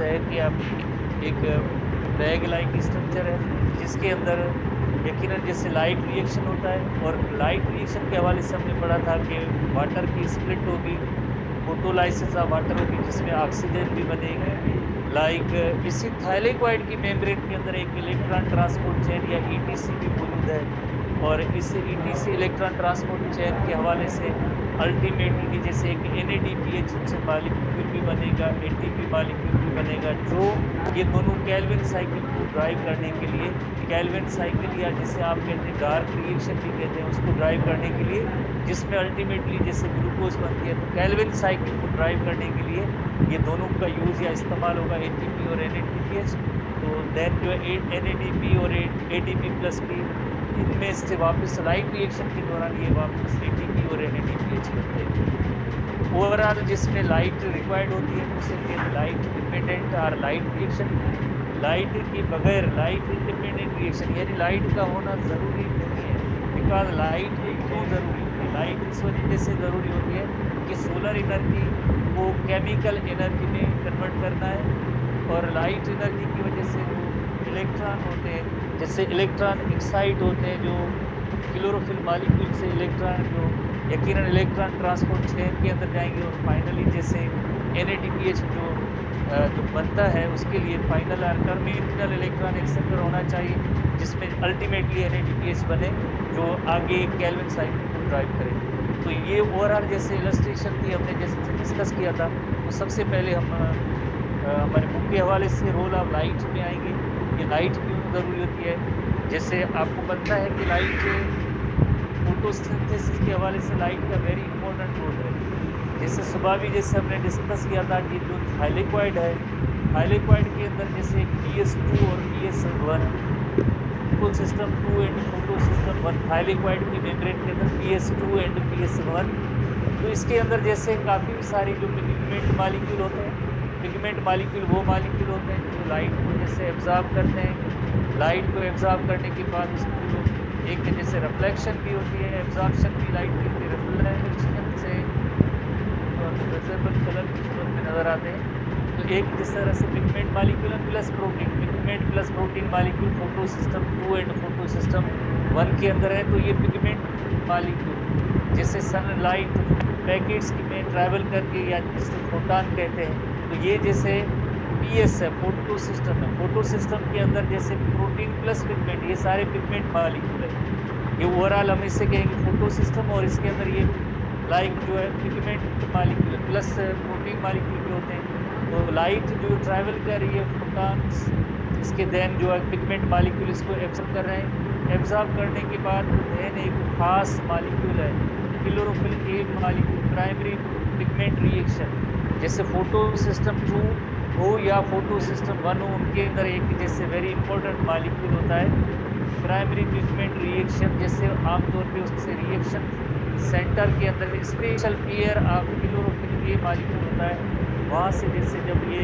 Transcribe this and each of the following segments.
ऐसा है कि आप एक बैग लाइक स्ट्रक्चर है जिसके अंदर यकीनन जैसे लाइट रिएक्शन होता है, और लाइट रिएक्शन के हवाले से हमने पढ़ा था कि वाटर की स्प्लिट होगी, फोटोलाइसिस ऑफ वाटर होगी जिसमें ऑक्सीजन भी बनेगी। लाइक इसी थाइलेकोइड की मेम्ब्रेन के अंदर एक इलेक्ट्रॉन ट्रांसपोर्ट चेन या ईटीसी भी मौजूद है, और इस ईटीसी इलेक्ट्रॉन ट्रांसपोर्ट चेन के हवाले से अल्टीमेटली जैसे एक NADPH से मॉलिक्यूल भी बनेगा, ATP मॉलिक्यूल भी बनेगा, जो ये दोनों कैल्विन साइकिल को ड्राइव करने के लिए, कैल्विन साइकिल या जिसे आप कहते हैं डार्क रिएक्शन भी कहते हैं, उसको ड्राइव करने के लिए, जिसमें अल्टीमेटली जैसे ग्लूकोज बनती है, तो कैल्विन साइकिल को ड्राइव करने के लिए ये दोनों का यूज़ या इस्तेमाल होगा, ATP और NADPH। तो देन जो है NADP और ATP प्लस भी इनमें से वापस लाइट रिएक्शन के दौरान ये वापस ATP और NADPH बनते हैं। ओवरऑल जिसमें लाइट रिक्वायर्ड होती है उसे कहते हैं लाइट डिपेंडेंट और लाइट रिएक्शन। लाइट के बगैर लाइट इंडिपेंडेंट रिएक्शन, यानी लाइट का होना ज़रूरी नहीं है। बिकॉज लाइट क्यों ज़रूरी होती है? लाइट इस वजह से ज़रूरी होती है कि सोलर एनर्जी को केमिकल एनर्जी में कन्वर्ट करना है, और लाइट एनर्जी की वजह से जो इलेक्ट्रॉन होते हैं, जैसे इलेक्ट्रॉन एक्साइट होते हैं, जो क्लोरोफिल मॉलिक्यूल से इलेक्ट्रॉन जो यकीनन इलेक्ट्रॉन ट्रांसपोर्ट चेन के अंदर जाएंगे, और फाइनली जैसे NADPH जो बनता है उसके लिए फाइनल और टर्मिनल इलेक्ट्रॉन एक्सेप्टर होना चाहिए, जिसमें अल्टीमेटली NADPH बने जो आगे कैल्विन साइकिल को ड्राइव करे। तो ये ओवरऑल जैसे इलस्ट्रेशन थी, हमने जैसे डिस्कस किया था। तो सबसे पहले हम हमारे बुक के हवाले से रोल ऑफ लाइट में आएंगे। ये लाइट क्यों ज़रूरी होती है? जैसे आपको पता है कि लाइट फोटोसिंथेसिस के हवाले से लाइट का वेरी इंपॉर्टेंट रोल है। जैसे सुबह भी जैसे हमने डिस्कस किया था कि जो थाइलेकोइड है, थाइलेकोइड के अंदर जैसे PS2 और PS1, photo system 2 and photo system 1, thylakoid की मेम्ब्रेन के अंदर PS2 एंड PS1। तो इसके अंदर जैसे काफ़ी सारी जो पिगमेंट मॉलिक्यूल होते हैं, पिगमेंट मॉलिक्यूल वो मॉलिक्यूल होते हैं जो लाइट को जैसे एब्जॉर्ब करते हैं। लाइट को एब्जॉर्ब करने के बाद उसको एक जैसे रिफ्लेक्शन भी होती है, एब्जॉर्प्शन भी लाइट की होती है। रिफ्लेक्शन से विजिबल कलर की सूरत में नज़र आते हैं। तो एक जिस तरह से pigment molecule plus protein, pigment plus protein molecule photo system 2 and photo system 1 के अंदर है। तो ये पिगमेंट मॉलिक्यूल जैसे सनलाइट पैकेट्स में ट्रैवल करके, या जिसको फोटॉन कहते हैं, तो ये जैसे PS है, फोटो सिस्टम है। फोटो सिस्टम के अंदर जैसे प्रोटीन प्लस पिगमेंट, ये सारे पिगमेंट मॉलिक्यूल है। ये ओवरऑल हम इससे कहेंगे फोटो सिस्टम, और इसके अंदर ये लाइक जो है pigment molecule plus protein molecule भी होते हैं। तो लाइट जो ट्रैवल कर रही है फोटॉन्स, इसके देन जो है पिगमेंट मॉलिक्यूल इसको एब्जॉर्ब कर रहे हैं। एब्जॉर्ब करने के बाद देन एक खास मॉलिक्यूल है chlorophyll A molecule, primary pigment reaction. जैसे फोटो सिस्टम 2 हो या फोटो सिस्टम 1 हो, उनके अंदर एक जैसे वेरी इंपॉर्टेंट मॉलिक्यूल होता है प्राइमरी पिगमेंट रिएक्शन। जैसे आमतौर पे उससे रिएक्शन सेंटर के अंदर special pair of chlorophyll A molecule होता है। वहाँ से जैसे जब ये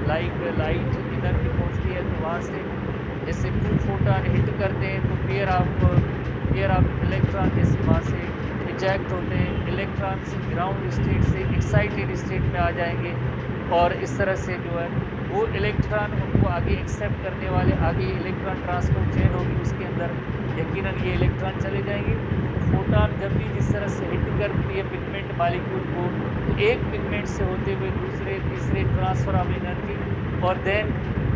लाइट एनर्जी पहुँचती है, तो वहाँ से जैसे 2 फोटॉन हिट करते हैं, तो पेयर ऑफ इलेक्ट्रॉन जैसे वहाँ से इजेक्ट होते हैं। इलेक्ट्रॉन ग्राउंड स्टेट से एक्साइटेड स्टेट में आ जाएंगे, और इस तरह से जो है वो इलेक्ट्रॉन उनको आगे एक्सेप्ट करने वाले आगे इलेक्ट्रॉन ट्रांसपोर्ट चेन होगी, उसके अंदर यकीनन ये इलेक्ट्रॉन चले जाएंगे। तो फोटॉन जब भी जिस तरह से हिट करती है पिगमेंट मॉलिक्यूल को, तो एक पिगमेंट से होते हुए दूसरे तीसरे ट्रांसफर ऑफ एनर्जी, और देन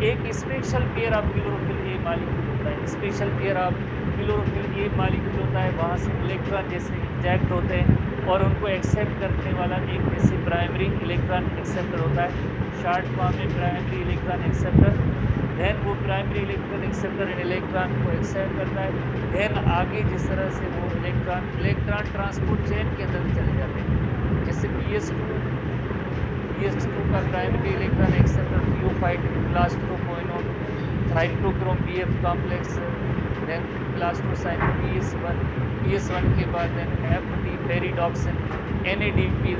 एक special pair of chlorophyll A molecule होता है। Special pair of chlorophyll A molecule होता है, वहाँ से इलेक्ट्रॉन जैसे इंजेक्ट होते हैं, और उनको एक्सेप्ट करने वाला एक जैसे प्राइमरी इलेक्ट्रॉन एक्सेप्टर होता है, शॉर्ट फॉर्म में प्राइमरी इलेक्ट्रॉन एक्सेप्टर। देन वो प्राइमरी इलेक्ट्रॉन एक्सेप्टर इन इलेक्ट्रॉन को एक्सेप्ट करता है। देन आगे जिस तरह से वो इलेक्ट्रॉन ट्रांसपोर्ट चेन के अंदर चले जाते हैं, जैसे PS2 का प्राइमरी इलेक्ट्रॉन एक्सेप्टर थियोफाइट plastoquinone cytochrome BF complex, then plastocyanin PS1 के बाद देन FT पेरिडॉक्सिन, NADP is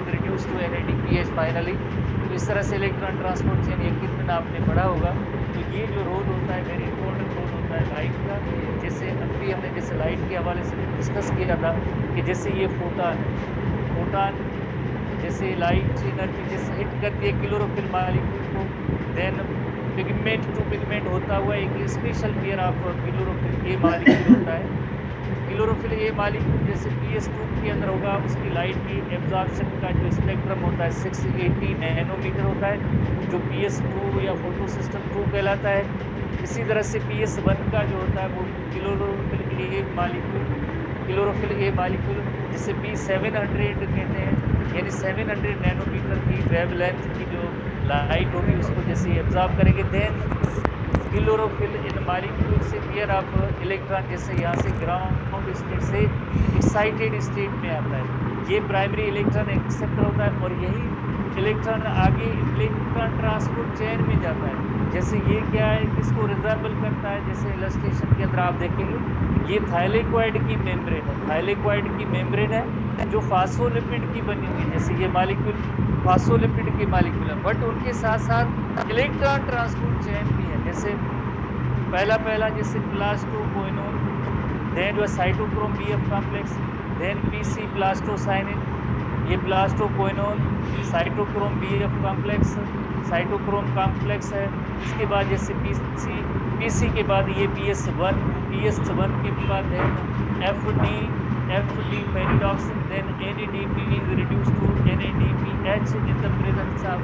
reduced to NADPH finally. तो इस तरह से इलेक्ट्रॉन ट्रांसपोर्ट चेन यकीनन आपने पढ़ा होगा। तो ये जो रोल होता है वेरी इंपॉर्टेंट रोल होता है लाइट का। जैसे अभी हमने जैसे लाइट के हवाले से डिस्कस किया था कि जैसे ये फोटॉन जैसे लाइट एनर्जी जैसे हिट करती है क्लोरोफिल मॉलिक्यूल को, देन पिगमेंट टू पिगमेंट होता हुआ एक special pair of chlorophyll A molecule होता है। क्लोरोफिल ए मॉलिक्यूल जैसे PS2 के अंदर होगा, उसकी लाइट की एब्जॉर्प्शन का जो स्पेक्ट्रम होता है 680 नैनोमीटर होता है, जो PS2 या फोटो सिस्टम 2 कहलाता है। इसी तरह से PS1 का जो होता है वो क्लोरोफिल ए मॉलिक्यूल जिसे P700 कहते हैं, यानी 700 नैनोमीटर की वेवलेंथ की जो लाइट होगी उसको जैसे एब्जॉर्ब करेंगे। देन क्लोरोफिल इन मॉलिक्यूल से पेयर ऑफ इलेक्ट्रॉन जैसे यहाँ से ग्राउंड स्टेट से एक्साइटेड स्टेट में आता है, ये प्राइमरी इलेक्ट्रॉन एक्सेप्टर होता है और यही इलेक्ट्रॉन आगे इलेक्ट्रॉन ट्रांसपोर्ट चेन में जाता है। जैसे ये क्या है, किसको रिजर्बल करता है, जैसे इलस्ट्रेशन के अंदर आप देखेंगे ये थाइलेक्वाइड की मेम्ब्रेन है, थाइलेक्वाइड की मेम्ब्रेन है जो फास्फोलिपिड की बनी हुई है। जैसे ये मॉलिक्यूल फास्फोलिपिड की मॉलिक्यूल है, बट उनके साथ साथ इलेक्ट्रॉन ट्रांसपोर्ट चेन भी है। जैसे पहला जैसे प्लास्टोक्विनोन, देन जो cytochrome BF complex, then PC plastocyanin, ये plastoquinone cytochrome BF complex, cytochrome complex है। इसके बाद जैसे PC के बाद ये PS1 के बाद है FD ferredoxin, then NADP is reduced to NADPH in the presence of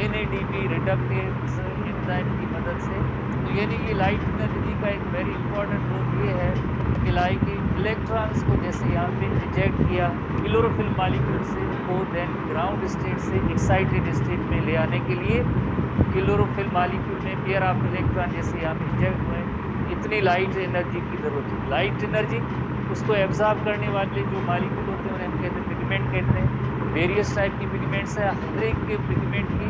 NADP reductase enzyme की मदद से। तो यानी कि लाइट एनर्जी का एक वेरी इंपॉर्टेंट रोल ये है कि लाइट इलेक्ट्रॉन्स को जैसे यहाँ पे इजेक्ट किया क्लोरोफिल मॉलिक्यूल से को देन ग्राउंड स्टेट से एक्साइटेड स्टेट में ले आने के लिए क्लोरोफिल मॉलिक्यूल में पेयर ऑफ इलेक्ट्रॉन जैसे यहाँ पे इजेक्ट हुए, इतनी लाइट एनर्जी की जरूरत है। लाइट एनर्जी उसको एब्जॉर्ब करने वाले जो मॉलिक्यूल होते हैं उन्हें हम कहते हैं पिगमेंट कहते हैं। वेरियस टाइप की पिगमेंट्स है, हर एक के पिगमेंट की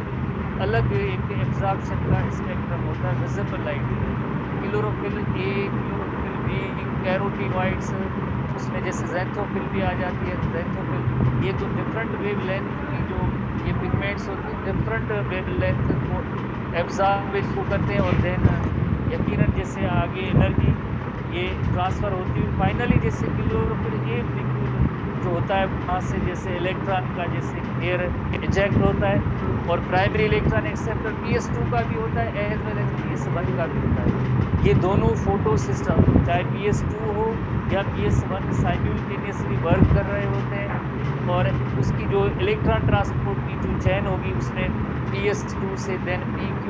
अलग एक एब्जॉर्प्शन का स्पेक्ट्रम होता है visible light. Chlorophyll A, chlorophyll B, carotenoids, उसमें जैसे ज़ैंथोफिल भी आ जाती है। ज़ैंथोफिल ये तो डिफरेंट वेव लेंथ की जो ये पिगमेंट्स होती हैं डिफरेंट वेव लेंथ को एब्जॉर्ब को करते हैं और देन यकीनन जैसे आगे एनर्जी ये ट्रांसफ़र होती है। फाइनली जैसे क्लोरोफिल ए जो होता है वहाँ से जैसे इलेक्ट्रॉन का जैसे एयर इजेक्ट होता है और प्राइमरी इलेक्ट्रॉन एक्सेप्टर PS2 का भी होता है एज वेल एज PS1 का भी होता है। ये दोनों फोटो सिस्टम चाहे PS2 हो या PS1 साइमल्टेनियसली वर्क कर रहे होते हैं और उसकी जो इलेक्ट्रॉन ट्रांसपोर्ट की जो चैन होगी उसमें PS2 से देन PQ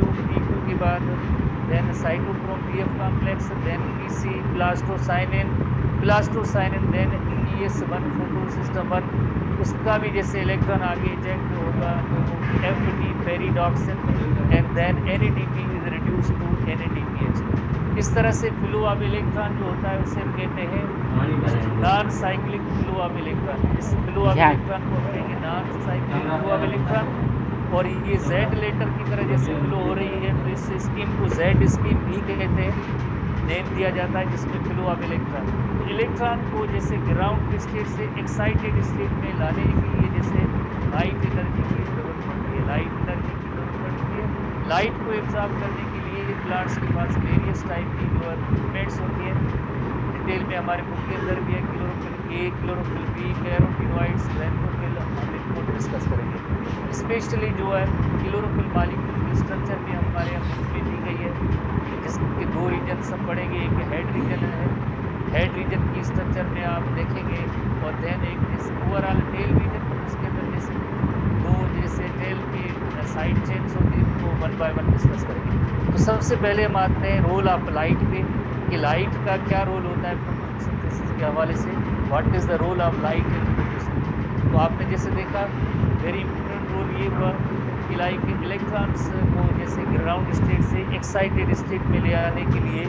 के बाद then cytochrome BF complex, then PC plastocyanin, then PS1 photo system 1 उसका भी जैसे इलेक्ट्रॉन आगे इजेक्ट होगा तो FD ferredoxin and then NADP is reduce to NADPH। इस तरह से फ्लो ऑफ इलेक्ट्रॉन जो होता है उसे हम कहते हैं non cyclic flow of electron. इस फ्लो ऑफ इलेक्ट्रॉन को कहेंगे non cyclic flow of electron. और ये Z लेटर की तरह जैसे फ्लो हो रही है तो इस स्कीम को Z स्कीम भी कहते हैं, नेम दिया जाता है जिसमें फ्लो ऑफ इलेक्ट्रॉन। इलेक्ट्रॉन को जैसे ग्राउंड स्टेट से एक्साइटेड स्टेट में लाने के लिए जैसे लाइट एनर्जी की जरूरत पड़ती है, लाइट को एब्जॉर्ब करने के लिए प्लांट्स के पास वेरियस टाइप की जो पिगमेंट्स होती है, डिटेल में हमारे बुक के अंदर भी है। Chlorophyll A, chlorophyll B, carotenoids, xanthophyll हम इनको डिस्कस करेंगे। स्पेशली जो है क्लोरोफिल मॉलिक्यूल की स्ट्रक्चर भी हमारे यहाँ में दी गई है जिसके दो रीजन सब पढ़ेंगे। एक हेड रीजन है, हेड रीजन की स्ट्रक्चर में आप देखेंगे और देन एक जैसे ओवरऑल टेल रीजन उसके अंदर जैसे दो जैसे टेल की साइड चेन्स होती है उनको 1 बाय 1 डिस्कस करेंगे। तो सबसे पहले हम आते हैं रोल ऑफ लाइट पे कि लाइट का क्या रोल होता है फोटोसिंथेसिस के हवाले से। What is the role of light in photosynthesis. तो आपने जैसे देखा वेरी इंपॉर्टेंट रोल ये हुआ कि लाइट इलेक्ट्रॉन्स को जैसे ग्राउंड स्टेट से एक्साइटेड स्टेट में ले आने के लिए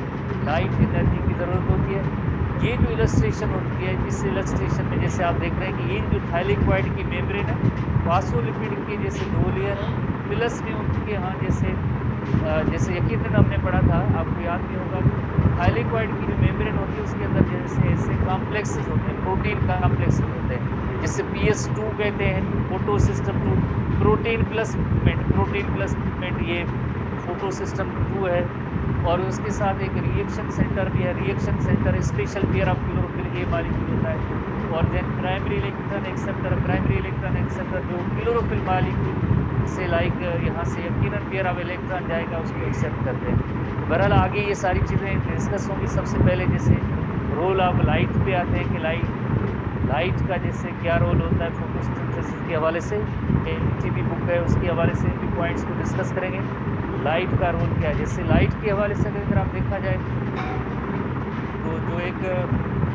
लाइट एनर्जी की ज़रूरत होती है। ये जो इलस्ट्रेशन होती है इस इलस्ट्रेशन में जैसे आप देख रहे हैं कि ये जो थाइलेक्वाइड की मेम्ब्रेन है फास्फोलिपिड के जैसे 2 लेयर है, प्लस में उनके यहाँ जैसे यकीनन हमने पढ़ा था, आपको याद नहीं होगा थाइलेक्वाइड की जो मेम्ब्रेन होती है उसके अंदर जैसे ऐसे कॉम्प्लेक्सेस होते हैं, प्रोटीन कॉम्प्लेक्सेस होते हैं जिससे PS2 कहते हैं। Photo system 2 protein plus pigment ये फोटो सिस्टम 2 है और उसके साथ एक रिएक्शन सेंटर भी है। Reaction centre special pair of chlorophyll A molecule होता है और देन प्राइमरी इलेक्ट्रॉन एक्सेप्टर जो क्लोरोफिल मॉलिक्यूल से लाइक यहाँ से यकीनन पेयर ऑफ इलेक्ट्रॉन जाएगा उसको एक्सेप्ट करते हैं। तो बहरहाल आगे ये सारी चीज़ें डिस्कस होंगी। सबसे पहले जैसे रोल ऑफ लाइट पे आते हैं कि लाइट का जैसे क्या रोल होता है फोटोसिंथेसिस के हवाले से, भी बुक है उसके हवाले से भी पॉइंट्स को डिस्कस करेंगे। लाइट का रोल क्या है, जैसे लाइट के हवाले से अगर आप देखा जाए तो जो एक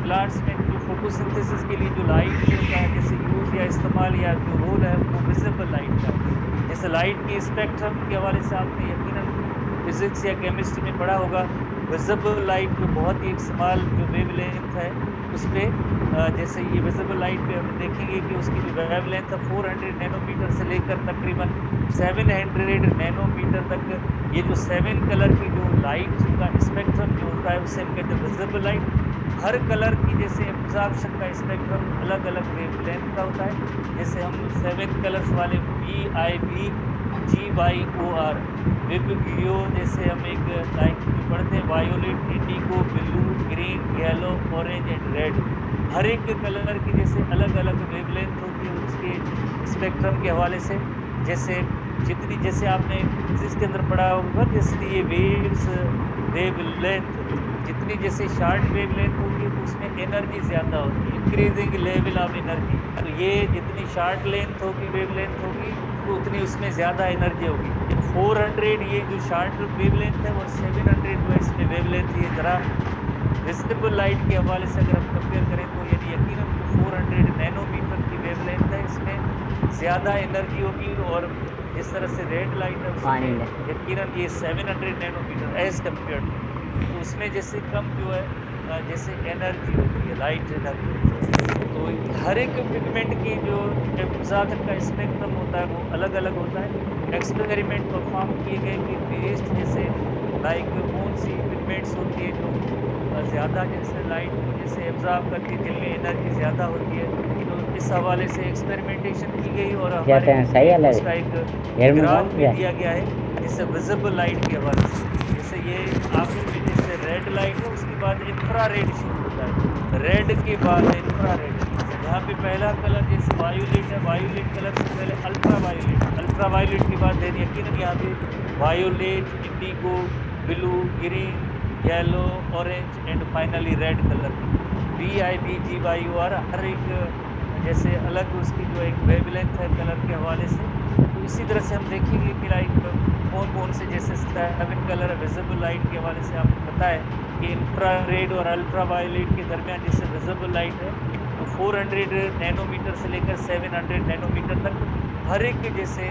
प्लांट्स में जो फोटोसिंथेसिस के लिए जो लाइट होता है जैसे यूज़ या इस्तेमाल या जो रोल है वो विजिबल लाइट का है। जैसे लाइट की स्पेक्ट्रम के हवाले से आपने यकीनन फिजिक्स या केमिस्ट्री में पढ़ा होगा। विजिबल लाइट जो बहुत ही एक स्मॉल जो वेवलेंथ है उस पर जैसे ये विजिबल लाइट पे हम देखेंगे कि उसकी जो वेवलेंथ है 400 नैनोमीटर से लेकर तकरीबन 700 नैनोमीटर तक, ये जो 7 कलर की जो लाइट का स्पेक्ट्रम जो होता है उससे हम कहते हैं विजिबल लाइट। हर कलर की जैसे एब्जॉर्प्शन का स्पेक्ट्रम अलग अलग वेवलेंथ का होता है। जैसे हम 7 कलर्स वाले VIBGYOR विब्रियो, जैसे हम एक लाइट पढ़ते हैं violet, indigo, blue, green, yellow, orange and red. हर एक कलर की जैसे अलग अलग वेवलेंथ होती है उसके स्पेक्ट्रम के हवाले से। जैसे जितनी जैसे आपने फिजिक्स के अंदर पढ़ा होगा जैसे ये वेव्स वेवलेंथ जितनी जैसे शॉर्ट वेवलेंथ होगी तो उसमें एनर्जी ज़्यादा होती है, इंक्रीजिंग लेवल ऑफ एनर्जी। तो ये जितनी शॉर्ट लेंथ होगी वेवलेंथ होगी तो उतनी उसमें ज़्यादा एनर्जी होगी। 400 ये जो शॉर्ट वेवलेंथ है और 700 जो इसमें वेवलेंथ ये ज़रा विजिबल लाइट के हवाले से अगर हम कंपेयर करें तो यानी यकीनन जो 400 नैनोमीटर की वेवलेंथ है इसमें ज़्यादा एनर्जी होगी। और जिस तरह से रेड लाइट है उसमें यकीनन ये 700 नैनोमीटर एज कम्पेयर तो उसमें जैसे कम जो है जैसे एनर्जी होती है, लाइट एनर्जी। तो हर एक पिगमेंट की जो एब्जॉर्प्शन का स्पेक्ट्रम होता है वो अलग अलग होता है। एक्सपेरिमेंट परफॉर्म किए गए कि पेस्ट जैसे लाइक कौन सी पिगमेंट्स होती है जो ज़्यादा जैसे लाइट को जैसे एब्जॉर्ब करती है जिनमें एनर्जी ज़्यादा होती है। तो इस हवाले से एक्सपेरिमेंटेशन की गई और हमारे उसका एक ग्राफ भी दिया गया है जिससे विजिबल लाइट के हवाले से। जैसे ये आपको जैसे रेड लाइट है उसके बाद इंफ्रारेड शुरू होता है, रेड के बाद इंफ्रारेड। यहाँ पे पहला कलर जैसे वायोलेट है, वायोलेट कलर से पहले अल्ट्रा वायोलेट के बाद देन यकीनन यहाँ पे violet, indigo, blue, green, yellow, orange and finally red colour. VIBGYOR हर एक जैसे अलग उसकी जो एक वेवलेंथ है कलर के हवाले से। तो इसी तरह से हम देखेंगे कि लाइक कौन कौन से जैसे 7 कलर विजिबल लाइट के हवाले से आपको पता है कि इंफ्रारेड और अल्ट्रा वायलेट के दरमियान जैसे विजिबल लाइट है तो 400 नैनोमीटर से लेकर 700 नैनोमीटर तक हर एक के जैसे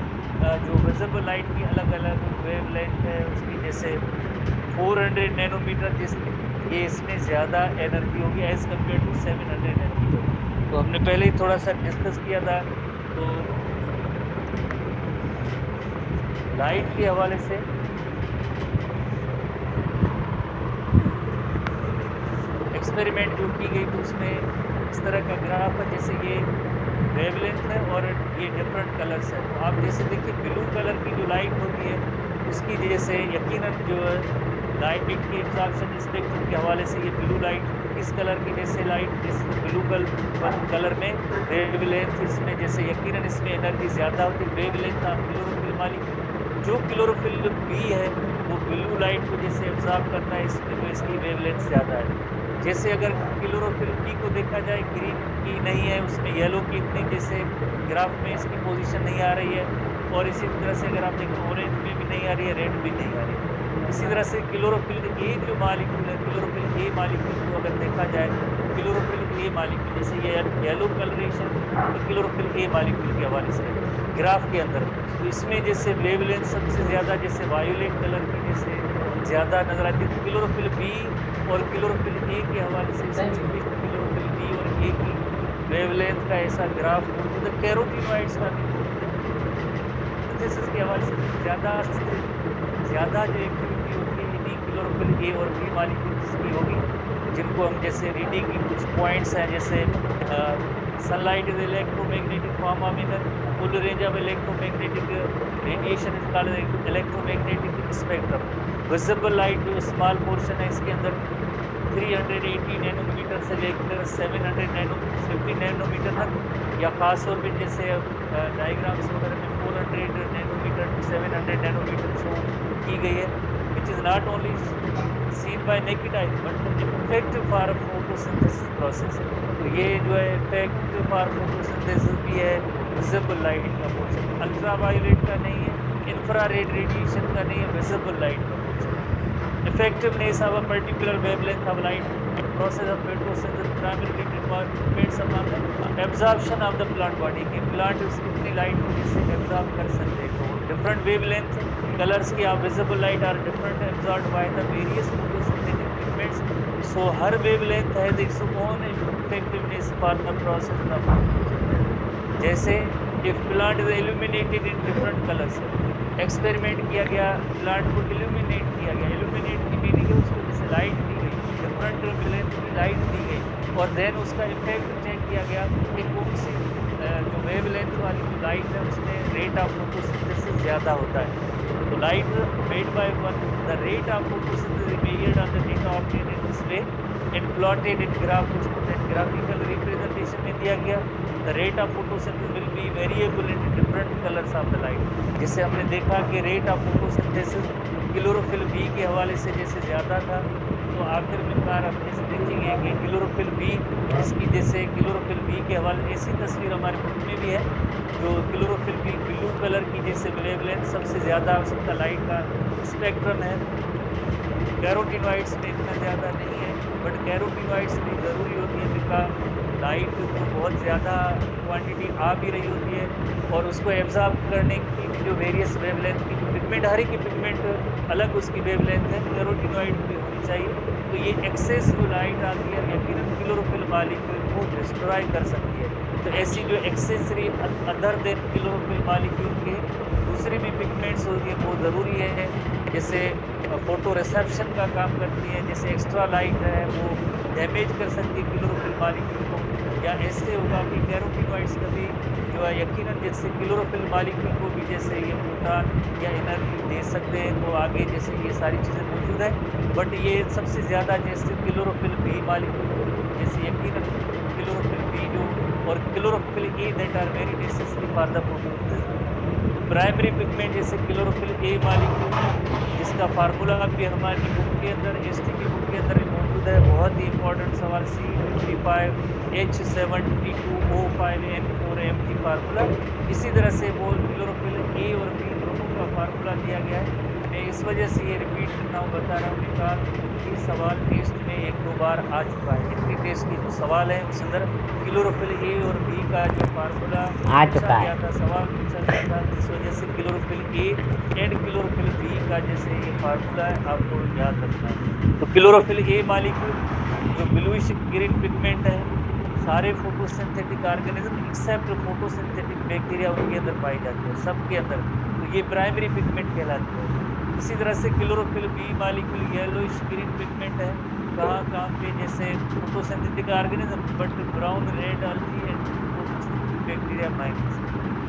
जो विजिबल लाइट की अलग अलग वेवलेंथ है उसकी जैसे 400 नैनोमीटर जैसे ये इसमें ज़्यादा एनर्जी होगी एज़ कम्पेयर टू 700 नैनोमीटर। तो हमने पहले ही थोड़ा सा डिस्कस किया था। तो लाइट के हवाले से एक्सपेरिमेंट जो की गई तो उसमें इस तरह का ग्राफ है जैसे ये वेवलेंथ है और ये डिफरेंट कलर्स है। तो आप जैसे देखिए ब्लू कलर की जो लाइट होती है उसकी जैसे यकीनन जो लाइट की एब्जॉर्प्शन स्पेक्ट्रम के हवाले से ये ब्लू लाइट किस कलर की जैसे लाइट जैसे ब्लू कलर में वेवलेंथ इसमें जैसे यकीनन इसमें एनर्जी ज़्यादा होती है। वेवलेंथ क्लोरोफिल वाली जो क्लोरोफिल बी है वो ब्लू लाइट को जैसे एब्जॉर्ब करता है इसमें तो इसकी वेवलेंथ ज़्यादा है। जैसे अगर क्लोरोफिल बी को देखा जाए ग्रीन की नहीं है उसमें येलो की इतनी जैसे ग्राफ में इसकी पोजीशन नहीं आ रही है। और इसी तरह से अगर आप देखें ऑरेंज में भी नहीं आ रही है, रेड भी नहीं आ रही है। इसी तरह से क्लोरोफिल ए जो मालिक्यूल है क्लोरोफिल ए मालिक्यूल को अगर देखा जाए तो क्लोरोफिल ए मालिक्यूल जैसे ये येलो कलरेशन तो क्लोरोफिल ए मालिक्यूल के हवाले से ग्राफ के अंदर तो इसमें जैसे वेवलेंथ सबसे ज़्यादा जैसे वायोलेट कलर की जैसे ज़्यादा नजर आती है। क्लोरोफिल बी और क्लोरोफिल ए के हवाले से क्लोरोफिल बी और ए की वेवलेंथ का ऐसा ग्राफ मौजूद है। कैरोटीनॉइड्स का भी के हवाले से ज़्यादा जो एक्टिविटी होती है इन्हीं क्लोरोफिल ए और बी मालिक्यूल्स की होगी जिनको हम जैसे रीडिंग की कुछ पॉइंट्स हैं जैसे sunlight is electromagnetic form of full range of electromagnetic radiation is called electromagnetic spectrum. Visible light जो स्मॉल पोर्शन है इसके अंदर 380 नैनोमीटर से लेकर 750 नैनोमीटर तक, या खास तौर पर जैसे डायग्राम्स वगैरह में 400 नैनोमीटर टू 700 नैनोमीटर शो की गई है, which is not only seen bye naked eye but effect for photosynthesis process. तो ये जो है इफेक्ट फॉर फोटोसिंथेसिस भी है, विजिबल लाइट का पोर्शन, अल्ट्रा वायलेट का नहीं है, इंफ्रारेड रेडिएशन का नहीं है, विजिबल लाइट का portion. Effectiveness of a particular wavelength of light, the process of photosynthesis primarily depends upon the absorption of the plant body, कि plant कितनी लाइट को जिससे एब्जॉर्ब कर सकते हैं। तो डिफरेंट वेवलेंथ कलर्स की आप visible light are different absorb by the various photosynthetic pigments. So हर वेवलेंथ है its own effectiveness for the process of photosynthesis. जैसे if plant is illuminated in different colours, experiment किया गया, plant को illuminate किया गया, इल्यूमिनेट की meaning है उसको जैसे लाइट दी गई, डिफरेंट वेवलेंथ की लाइट दी गई, और देन उसका इफेक्ट चेक किया गया कि कौन सी जो वेवलेंथ वाली जो लाइट है उसमें रेट ऑफ फोटोसिंथेसिस ज़्यादा होता है। तो light made by one, the rate of photosynthesis measured on the data obtained in this way and plotted in graph, उसको ग्राफिकल रिप्रेजेंटेशन में दिया गया। The rate of photosynthesis will be variable in different colours of the light. जैसे हमने देखा कि rate of photosynthesis chlorophyll B के हवाले से जैसे ज़्यादा था, तो आखिर में कार हम जैसे देखेंगे कि क्लोरोफिल बी, इसकी जैसे क्लोरोफिल बी के हवाले ऐसी तस्वीर हमारे बुक में भी है, जो क्लोरोफिल बी ब्लू कलर की जैसे वेवलेंथ सबसे ज़्यादा उसका लाइट का स्पेक्ट्रम है। कैरोटीनॉइड्स में इतना ज़्यादा नहीं है, बट कैरोटीनॉइड्स भी ज़रूरी होती है बिकॉज लाइट तो बहुत ज़्यादा क्वांटिटी आ भी रही होती है, और उसको एब्जॉर्ब करने की भी जो वेरियस वेवलेंथ की पिगमेंट, हर एक की पिगमेंट अलग उसकी वेवलेंथ है, कैरोटीनॉइड भी होनी चाहिए। तो ये एक्सेस जो लाइट आती है यकीनन क्लोरोफिल मॉलिक्यूल को डिस्ट्रॉय कर सकती है। तो ऐसी जो accessory other than chlorophyll molecule के दूसरी भी पिगमेंट्स होती है वो ज़रूरी है, जैसे फोटो रिसेप्शन का काम करती है, जैसे एक्स्ट्रा लाइट है वो डैमेज कर सकती है क्लोरोफिल मॉलिक्यूल को, या ऐसे होगा कि कैरोटीनॉइड्स कभी जो है यकीनन जैसे क्लोरोफिल मॉलिक्यूल को भी जैसे ये प्रोटॉन या एनर्जी दे सकते हैं, तो आगे जैसे ये सारी चीज़ें मौजूद है, बट ये सबसे ज़्यादा जैसे क्लोरोफिल बी मॉलिक्यूल जैसे यकीनन क्लोरोफिल बी जो और chlorophyll A that are very necessary for the photosynthesis. Primary pigment जैसे क्लोरोफिल ए मॉलिक्यूल, जिसका फार्मूला भी हमारी बुक के अंदर, एसटी की बुक के अंदर मौजूद है, बहुत ही इंपॉर्टेंट सवाल, C55H72O5N4M की फार्मूला। इसी तरह से वो क्लोरोफिल ए और बी दोनों का फार्मूला दिया गया है। मैं इस वजह से ये रिपीट करना हूँ, बता रहा हूँ कि ये सवाल टेस्ट में 1-2 बार आ चुका है। हिंदी टेस्ट की जो सवाल है उसके अंदर क्लोरोफिल ए और बी का जो फार्मूला आ चुका है, सवाल पूछा गया था, इस वजह से chlorophyll A and chlorophyll B का जैसे ये फार्मूला है आपको याद रखना है। तो क्लोरोफिल ए मॉलिक्यूल जो ब्लूइश ग्रीन पिगमेंट है, सारे photosynthetic organism except photosynthetic bacteria उनके अंदर पाई जाती है, सबके अंदर, तो ये प्राइमरी पिगमेंट कहलाती है। इसी तरह से chlorophyll b molecule yellowish green pigment है, कहाँ पे जैसे photosynthetic organism, but brown red algae and photosynthetic bacteria minus.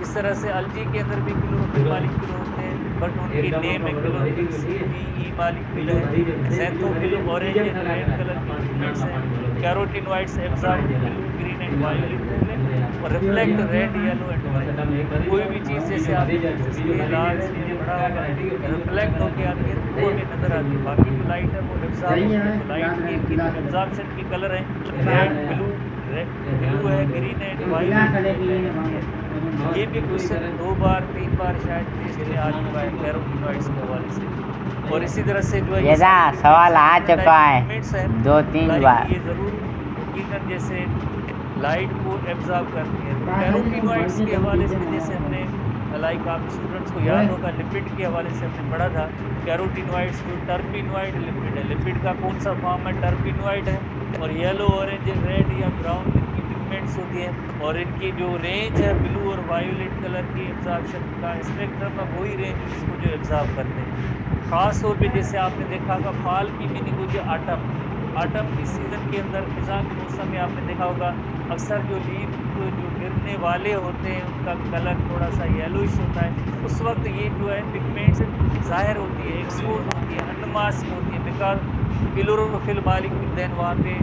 इस तरह से अल्जी के अंदर भी क्लोरोफिल मॉलिक्यूल होते हैं, बट उनकी नेम में क्लोरोफिल CPE मॉलिक्यूल है। Xanthophyll orange and red colour की पिगमेंट्स हैं। Carotenoids absorb blue green and violet pigment और reflect red yellow and white. कोई भी चीज़ जैसे आप लाल से बड़ा होगा रिफ्लेक्ट होकर आती है तो हमें नजर आती है, बाकी जो लाइट है वो एब्जॉर्ब होती है। तो लाइट की एब्जॉर्प्शन की कलर है रेड ब्लू है, ग्रीन है, वायलेट। ये भी क्वेश्चन 2 बार 3 बार शायद टेस्ट में आ चुका है कैरोटीनॉइड्स के हवाले से। और इसी तरह से जो है सवाल आ चुका है 2-3 बार, ये जरूर यकीनन जैसे लाइट को एब्जॉर्ब करती है। कैरोटीनॉइड्स के हवाले से जैसे हमने लाइक आप स्टूडेंट्स को याद होगा लिपिड के हवाले से हमने पढ़ा था, कैरोटीनॉइड्स जो टर्पिनॉइड लिपिड है, लिपिड का कौन सा फॉर्म है, टर्पिनॉइड है, और येलो ऑरेंज रेड या ब्राउन इनकी पिगमेंट्स होती है, और इनकी जो रेंज है ब्लू और वायोलेट कलर की एब्जॉर्प्शन का स्पेक्ट्रम है वही रेंज इसको जो एब्जॉर्ब करते हैं। खास तौर पे जैसे आपने देखा होगा फॉल की मीनिंग होती है ऑटम, ऑटम की सीज़न के अंदर खिज़ां के मौसम में आपने देखा होगा अक्सर जो लीफ जो गिरने वाले होते हैं उनका कलर थोड़ा सा येलोइश होता है, उस वक्त ये जो है पिगमेंट्स ज़ाहिर होती है, एक्सपोज होती है, अनमास्क होती है, बिकॉज क्लोरोफिल मॉलिक्यूल देन वहाँ पे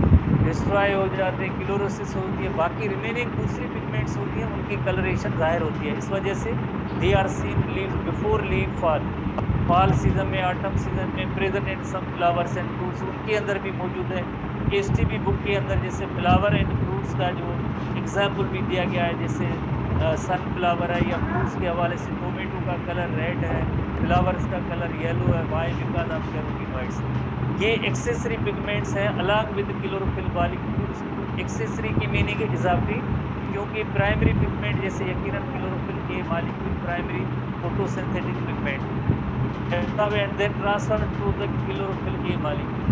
डिस्ट्रॉय हो जाते हैं, क्लोरोसिस होती है, बाकी रिमेनिंग दूसरी पिगमेंट्स होती हैं उनकी कलरेशन जाहिर होती है। इस वजह से they are seen leave before leave fall season में, ऑटम सीजन में, present in some flowers and fruits उनके अंदर भी मौजूद है। एसटीबी बुक के अंदर जैसे फ्लावर एंड फ्रूट्स का जो एग्जाम्पल भी दिया गया है, जैसे सनफ्लावर है या फ्रूट्स के हवाले से टोमेटो का कलर रेड है, फ्लावर्स का कलर येलो है, वाई बिकॉज ऑफ कैरोटीनॉइड्स। ये एक्सेसरी पिगमेंट्स हैं along with chlorophyll molecules. Accessory की मीनिंग है इजाफी, क्योंकि प्राइमरी पिगमेंट जैसे यकीनन क्लोरोफिल के molecule primary photosynthetic pigment and then transfer to the chlorophyll के मॉलिक्यूल।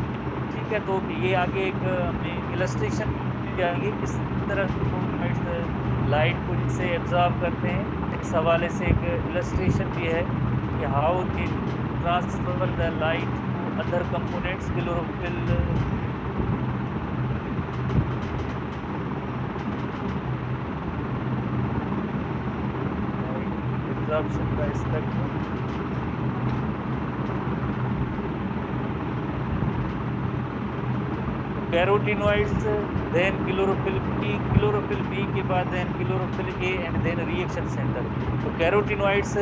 ठीक है, तो ये आगे एक हमने इलस्ट्रेशन आगे किस तरह पिगमेंट्स लाइट को जिससे एब्जॉर्ब करते हैं, इस हवाले से एक इलस्ट्रेशन भी है कि how they transfer the light to other components chlorophyll. Absorption का spectrum carotenoids, then chlorophyll B के बाद then chlorophyll A and then reaction centre. तो कैरोटीनॉइड्स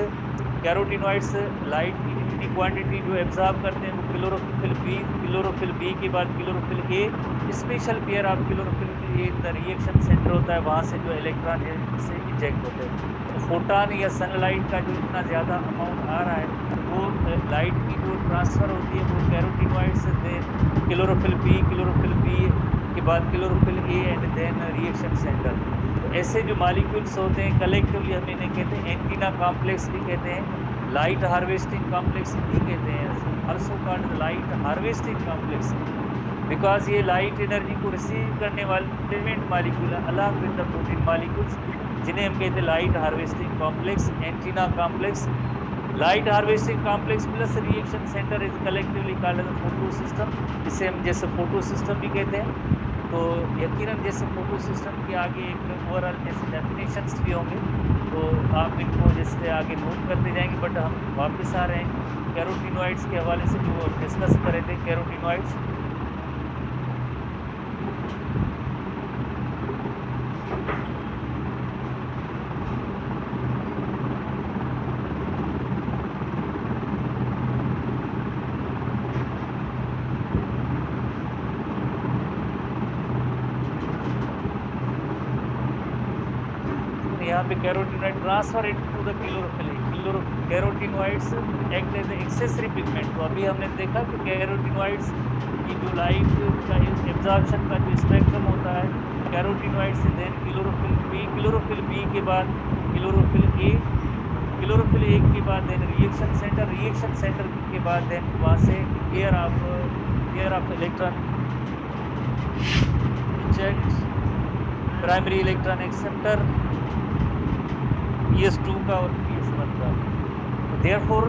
लाइट की जितनी क्वांटिटी जो एब्जॉर्ब करते हैं वो क्लोरोफिल बी के बाद chlorophyll A, special pair of chlorophyll A the reaction centre होता है, वहाँ से जो इलेक्ट्रॉन से इंजेक्ट होते हैं। तो फोटॉन या सनलाइट का जो इतना ज़्यादा अमाउंट आ रहा है वो लाइट की जो ट्रांसफ़र होती है वो कैरोटीनॉइड से क्लोरोफिल बी के बाद chlorophyll A and then reaction centre. तो ऐसे जो मॉलिक्यूल्स होते हैं कलेक्टिवली हम इन्हें कहते हैं एंटीना कॉम्प्लेक्स भी कहते हैं, लाइट हार्वेस्टिंग कॉम्प्लेक्स भी कहते हैं, also called light harvesting complex, because ये लाइट एनर्जी को रिसीव करने वाले element molecule along with the protein molecules, जिन्हें हम कहते हैं light harvesting complex, antenna complex. Light harvesting complex plus reaction centre is collectively called as photo system, जिसे हम जैसे फोटो सिस्टम भी कहते हैं। तो यकीनन जैसे फोटो सिस्टम के आगे एक ओवरऑल जैसे डेफिनेशंस भी होंगे तो आप इनको जैसे आगे नोट करते जाएंगे, बट हम वापस आ रहे हैं कैरोटीनॉइड्स के हवाले से जो डिस्कस कर रहे थे। कैरोटीनॉइड्स यहाँ पे carotenoid transfer into the chlorophyll. Carotenoids act as accessory pigment. तो अभी हमने देखा कि कैरोटीनॉइड्स की जो लाइट का एब्जॉर्प्शन का जो स्पेक्ट्रम होता है कैरोटीनॉइड से देन क्लोरोफिल बी के बाद क्लोरोफिल ए के बाद देन रिएक्शन सेंटर के बाद देन वहाँ से pair of electron inject, primary electron acceptor PS2 का और PS1 का। Therefore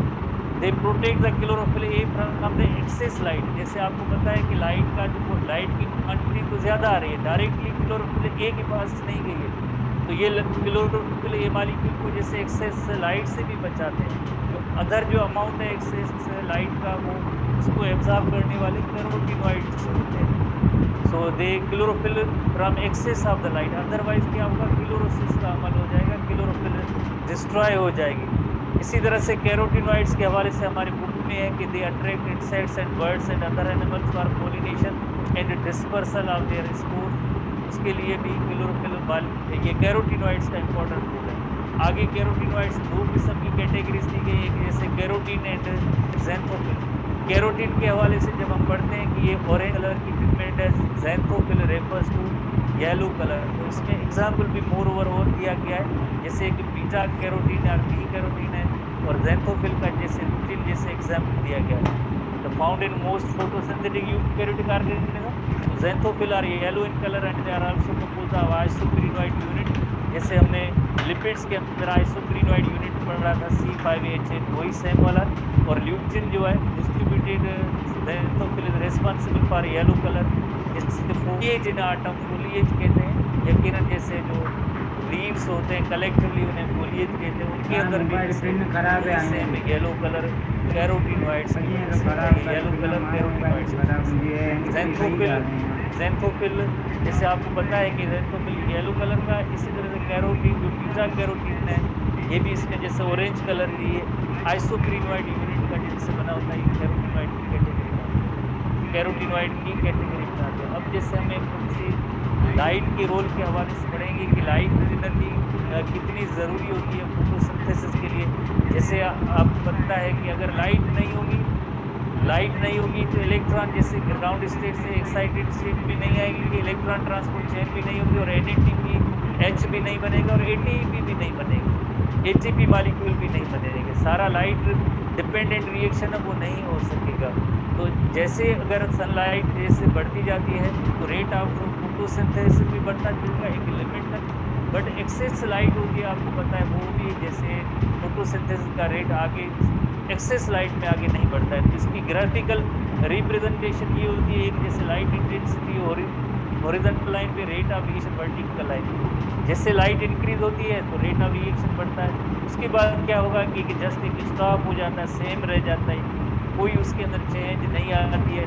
they protect the chlorophyll A from the excess light. जैसे आपको पता है कि लाइट की क्वांटिटी तो ज़्यादा आ रही है, डायरेक्टली क्लोरोफिल ए के पास नहीं गई है, तो ये क्लोरोफिल ए मॉलिक्यूल को जैसे एक्सेस लाइट से भी बचाते हैं। तो अदर जो अमाउंट है एक्सेस लाइट का वो उसको एब्जॉर्ब करने वाले कैरोटीनॉइड्स होते हैं। So they chlorophyll from excess of the light, otherwise क्या होगा क्लोरोसिस का अमल हो जाएगा, क्लोरोफिल डिस्ट्रॉय हो जाएगी। इसी तरह से कैरोटीनॉइड्स के हवाले से हमारी बुक में है कि they attract insects and birds and other animals for pollination and dispersal of their spores. उसके लिए भी क्लोरोफिल ये कैरोटीनॉइड्स का इंपॉर्टेंट रोल है। आगे कैरोटीनॉइड्स दो किस्म की कैटेगरीज दी गई है, जैसे कैरोटीन एंड ज़ैंथोफिल। कैरोटीन के हवाले से जब हम पढ़ते हैं कि ये ऑरेंज कलर की पिगमेंट है, xanthophyll refers to yellow colour. तो इसमें एग्जाम्पल भी मोर ओवर और दिया गया है, जैसे कि बीटा कैरोटीन और बी कैरोटीन है, और ज़ैंथोफिल का जैसे रूटीन जैसे एग्जाम्पल दिया गया है। The found in most photosynthetic eukaryotic organism, xanthophyll are yellow in colour and they are also composed of isoprenoid unit. जैसे हमने लिपिड्स के अंदर आइसोप्रीनोइड यूनिट पढ़ा था C5H8, वही सेम वाला। और ल्यूटिन जो है distributed xanthophyll is responsible for yellow colour. जैसे फोलिएज इन ऑटम, फोलिएज कहते हैं यकीनन जैसे जो लीव्स होते हैं, कलेक्टिवली उन्हें फोलिएज कहते हैं, उनके अंदर भी खराब है सेम येलो कलर कैरोटीनॉइड्स की वजह से होता है, येलो कलर कैरोटीनॉइड्स की वजह से। ज़ैंथोफिल जैसे आपको पता है कि ज़ैंथोफिल येलो कलर का, इसी तरह से कैरोटीन जो बीटा कैरोटीन है ये भी इसमें जैसे ऑरेंज कलर की है, आइसोप्रीनोइड यूनिट का जिनसे बना होता है, कैरोटीनॉइड की कैटेगरी में आते हैं। अब जैसे हमें कुछ लाइट के रोल के हवाले से पढ़ेंगे कि लाइट एनर्जी कितनी ज़रूरी होती है फोटोसिंथेसिस के लिए। जैसे आपको पता है कि अगर लाइट नहीं होगी तो इलेक्ट्रॉन जैसे ग्राउंड स्टेट से एक्साइटेड स्टेट भी नहीं आएगी, इलेक्ट्रॉन ट्रांसपोर्ट चेन भी नहीं होगी, और NADPH भी नहीं बनेगा, और ATP भी नहीं बनेगी, ATP मॉलिक्यूल भी नहीं बनेंगे। सारा लाइट डिपेंडेंट रिएक्शन है वो नहीं हो सकेगा। तो जैसे अगर सनलाइट जैसे बढ़ती जाती है तो रेट ऑफ फोटोसिंथेसिस भी बढ़ता जाएगा एक लिमिट तक, बट एक्सेस लाइट होती है आपको पता है वो भी जैसे फोटोसिंथेसिस का रेट आगे एक्सेस लाइट में आगे नहीं बढ़ता है। तो इसकी ग्राफिकल रिप्रेजेंटेशन ये होती है, एक जैसे लाइट इंटेंसिटी हॉरिजॉन्टल लाइन पे, rate of variation vertical line. जैसे लाइट इंक्रीज होती है तो रेट ऑफ वेरिएशन बढ़ता है। उसके बाद क्या होगा कि जस्ट एक स्टॉप हो जाता है, सेम रह जाता है, कोई उसके अंदर चेंज नहीं आती है,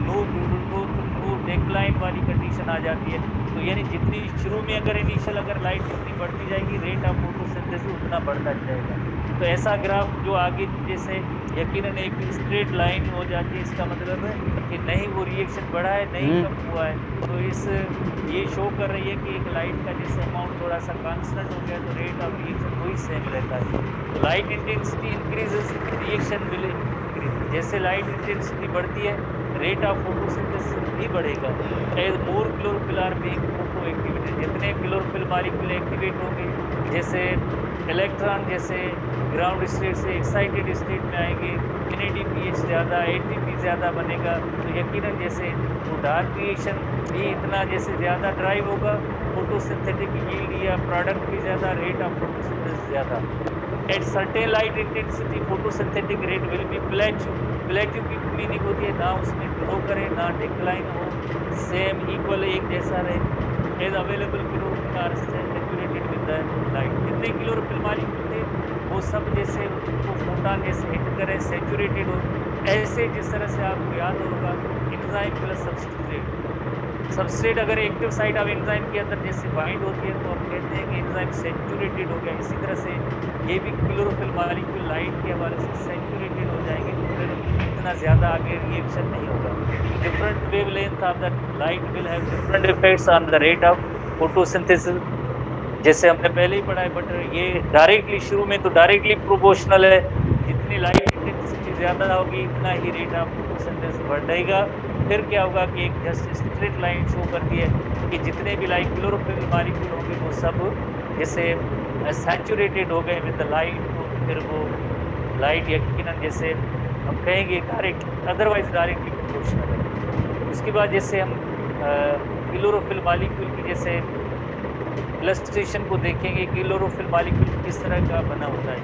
नो ग्रोथ नो डिक्लाइन वाली कंडीशन आ जाती है। तो यानी जितनी शुरू में अगर इनिशियल अगर लाइट जितनी बढ़ती जाएगी रेट ऑफ फोटोसिंथेसिस उतना बढ़ता जाएगा। तो ऐसा ग्राफ जो आगे जैसे यकीनन एक स्ट्रेट लाइन हो जाती है, इसका मतलब है कि नहीं वो रिएक्शन बढ़ा है नहीं कम हुआ है। तो ये शो कर रही है कि एक लाइट का जैसे अमाउंट थोड़ा सा कांस्टेंट हो गया तो रेट ऑफ रिएक्शन वही सेम रहता है। तो light intensity increases reaction will increase. जैसे लाइट इंटेंसिटी बढ़ती है रेट ऑफ फोटोसिंथेसिस भी बढ़ेगा। As more chlorophyll are being photo activated, जितने क्लोरोफिल मॉलिक्यूल एक्टिवेट होंगे, जैसे इलेक्ट्रॉन जैसे ग्राउंड स्टेट से एक्साइटेड स्टेट में आएंगे, NADPH ज़्यादा ATP ज़्यादा बनेगा, तो यकीनन जैसे वो डार्क रिएक्शन भी इतना जैसे ज़्यादा ड्राइव होगा, फोटोसिंथेटिक यील्ड या प्रोडक्ट भी ज़्यादा, रेट ऑफ फोटोसिंथेसिस ज़्यादा। At certain light intensity photosynthetic rate will be plateau की मीनिंग होती है ना उसमें ग्रो करे ना डिक्लाइन हो, सेम इक्वल एक जैसा रहे। As available chlorophyll are saturated with the light, जितने क्लोरोफिल मॉलिक्यूल थे वो सब जैसे उनको फोटोन जैसे हिट करें, सैचुरेटेड हो। ऐसे जिस तरह से आपको याद होगा एंजाइम प्लस सबस्ट्रेट अगर एक्टिव साइट ऑफ एंजाइम के अंदर जैसे बाइंड होती है तो हम कहते हैं कि एंजाइम सैचुरेटेड हो गया। इसी तरह से ये भी क्लोरोफिल मॉलिक्यूल लाइट के हवाले से सैचुरेटेड हो जाएंगे तो फिर इतना ज़्यादा आगे रिएक्शन नहीं होगा। Different wavelength of the light will have different effects on the rate of photosynthesis, जैसे हमने पहले ही पढ़ा है। बट ये डायरेक्टली शुरू में तो डायरेक्टली प्रोपोर्शनल है, जितनी लाइट इंटेंसिटी ज़्यादा होगी इतना ही रेट ऑफ फोटोसिंथेसिस बढ़ेगा। फिर क्या होगा कि एक जस्ट स्ट्रेट लाइन शो करती है कि जितने भी लाइट क्लोरोफिल मॉलिक्यूल होंगे वो सब जैसे सैचुरेटेड हो गए विद द लाइट, तो फिर वो लाइट यकीनन जैसे हम कहेंगे डायरेक्ट अदरवाइज डायरेक्टली प्रोपोर्शनल है। उसके बाद जैसे हम क्लोरोफिल मॉलिक्यूल की जैसे इलस्ट्रेशन को देखेंगे, क्लोरोफिल मॉलिक्यूल किस तरह का बना होता है।